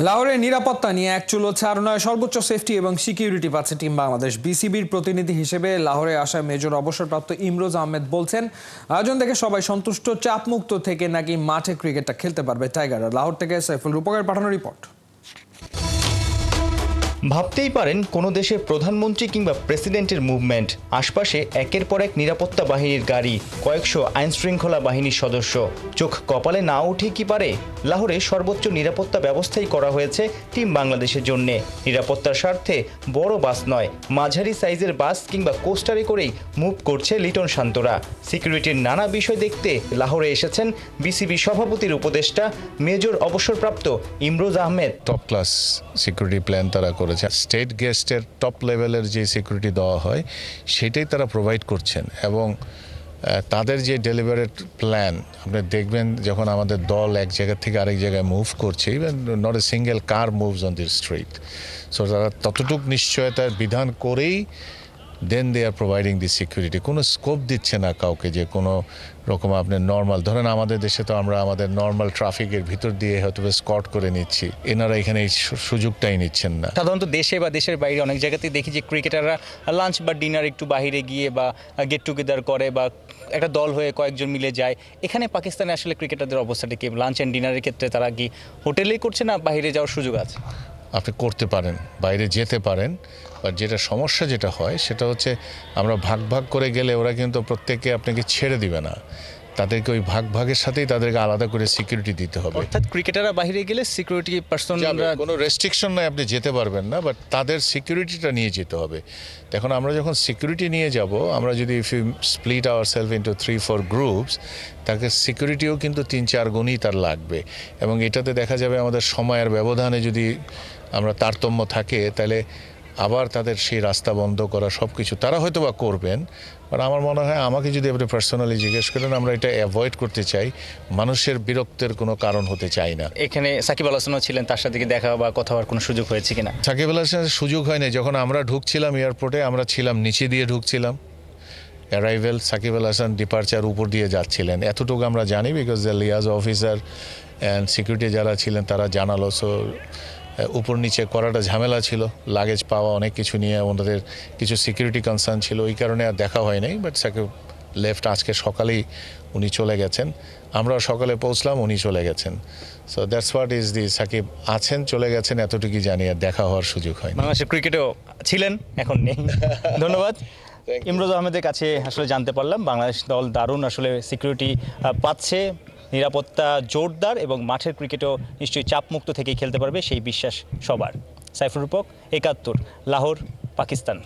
লাহোরে নিরাপত্তা নিয়ে এক চুলোচ্ছে আর নয়, সর্বোচ্চ সেফটি এবং সিকিউরিটি পাচ্ছে টিম বাংলাদেশ। বিসিবির প্রতিনিধি হিসেবে লাহোরে আসা মেজর অবসরপ্রাপ্ত ইমরোজ আহমেদ বলছেন, আয়োজন দেখে সবাই সন্তুষ্ট, চাপমুক্ত থেকে নাকি মাঠে ক্রিকেটটা খেলতে পারবে টাইগাররা। লাহোর থেকে সাইফুল রূপকের পাঠানো রিপোর্ট। ভাবতেই পারেন কোনো দেশের প্রধানমন্ত্রী কিংবা প্রেসিডেন্টের মুভমেন্ট, আশপাশে একের পর এক নিরাপত্তা বাহিনীর গাড়ি, কয়েকশো আইনশৃঙ্খলা বাহিনীর সদস্য। চোখ কপালে না উঠে কি পারে? লাহোরে সর্বোচ্চ নিরাপত্তা ব্যবস্থাই করা হয়েছে টিম বাংলাদেশের জন্যে। নিরাপত্তার স্বার্থে বড় বাস নয়, মাঝারি সাইজের বাস কিংবা কোস্টারে করেই মুভ করছে লিটন শান্তরা। সিকিউরিটির নানা বিষয় দেখতে লাহোরে এসেছেন বিসিবি সভাপতির উপদেষ্টা মেজর অবসরপ্রাপ্ত Imroz Ahmed. Top class security plan তারা করেছে। স্টেট গেস্টের টপ লেভেলের যে সিকিউরিটি দেওয়া হয় সেটাই তারা প্রোভাইড করছেন, এবং তাদের যে ডেলিভারেড প্ল্যান আপনি দেখবেন যখন আমাদের দল এক জায়গা থেকে আরেক জায়গায় মুভ করছে, even not a single car moves on the street. So তারা ততটুক নিশ্চয়তার বিধান করেই দেন দে আর প্রোভাইডিং দি সিকিউরিটি। কোনো স্কোপ দিচ্ছে না কাউকে যে কোনো রকম আপনি নর্মাল ধরেন, আমাদের দেশে তো আমরা আমাদের নর্মাল ট্রাফিকের ভিতর দিয়ে হয়তো স্কট করে নিচ্ছি, এনারা এখানে এই সুযোগটাই নিচ্ছেন না। সাধারণত দেশে বা দেশের বাইরে অনেক জায়গাতেই দেখি যে ক্রিকেটাররা লাঞ্চ বা ডিনার একটু বাইরে গিয়ে বা গেট টুগেদার করে বা একটা দল হয়ে কয়েকজন মিলে যায়। এখানে পাকিস্তানে আসলে ক্রিকেটারদের অবস্থাটা কি? লাঞ্চ অ্যান্ড ডিনারের ক্ষেত্রে তারা কি হোটেলেই করছে না বাইরে যাওয়ার সুযোগ আছে? আপনি করতে পারেন, বাইরে যেতে পারেন, বাট যেটা সমস্যা যেটা হয় সেটা হচ্ছে আমরা ভাগ ভাগ করে গেলে ওরা কিন্তু প্রত্যেকে আপনাকে ছেড়ে দিবে না, তাদেরকে ওই ভাগের সাথেই তাদেরকে আলাদা করে সিকিউরিটি দিতে হবে। অর্থাৎ ক্রিকেটাররা বাইরে গেলে সিকিউরিটি পার্সনরা কোনো রেস্ট্রিকশন নাই, আপনি যেতে পারবেন না, বাট তাদের সিকিউরিটিটা নিয়ে যেতে হবে। এখন আমরা যখন সিকিউরিটি নিয়ে যাব, আমরা যদি if you split our self into 3-4 groups, তাকে সিকিউরিটিও কিন্তু 3-4 গুণই তার লাগবে, এবং এটাতে দেখা যাবে আমাদের সময়ের ব্যবধানে যদি আমরা তারতম্য থাকে তাহলে আবার তাদের সেই রাস্তা বন্ধ করা সব কিছু তারা হয়তো বা করবেন। বাট আমার মনে হয়, আমাকে যদি আপনি পার্সোনালি জিজ্ঞেস করেন, আমরা এটা অ্যাভয়েড করতে চাই, মানুষের বিরক্তের কোনো কারণ হতে চাই না। এখানে সাকিব আল হাসানও ছিলেন, তার সাথে দেখা বা কথা হওয়ার কোনো সুযোগ হয়েছে কিনা? সাকিব আল হাসানের সুযোগ হয়নি। যখন আমরা ঢুকছিলাম এয়ারপোর্টে, আমরা ছিলাম নিচে দিয়ে ঢুকছিলাম, অ্যারাইভেল সাকিব আল হাসান ডিপার্চার উপর দিয়ে যাচ্ছিলেন, এতটুকু আমরা জানি, because the liaison officer and security যারা ছিলেন তারা জানালো। সো উপর নিচে করাটা ঝামেলা ছিল, লাগেজ পাওয়া অনেক কিছু নিয়ে ওনাদের কিছু সিকিউরিটি কনসার্ন ছিল, ওই কারণে আর দেখা হয় নাই। বাট সাকিব লেফট, আজকে সকালেই উনি চলে গেছেন, আমরাও সকালে পৌঁছলাম, উনি চলে গেছেন। So that's what is the, Shakib আছেন, চলে গেছেন, এতটুকুই জানি, আর দেখা হওয়ার সুযোগ হয়নি। বাংলাদেশের ক্রিকেটেও ছিলেন, এখন নেই। ধন্যবাদ। ইমরোজ আহমেদের কাছে আসলে জানতে পারলাম বাংলাদেশ দল দারুণ আসলে সিকিউরিটি পাচ্ছে, নিরাপত্তা জোরদার, এবং মাঠের ক্রিকেটও নিশ্চয়ই চাপমুক্ত থেকেই খেলতে পারবে সেই বিশ্বাস সবার। সাইফুল রূপক, ৭১, লাহোর, পাকিস্তান।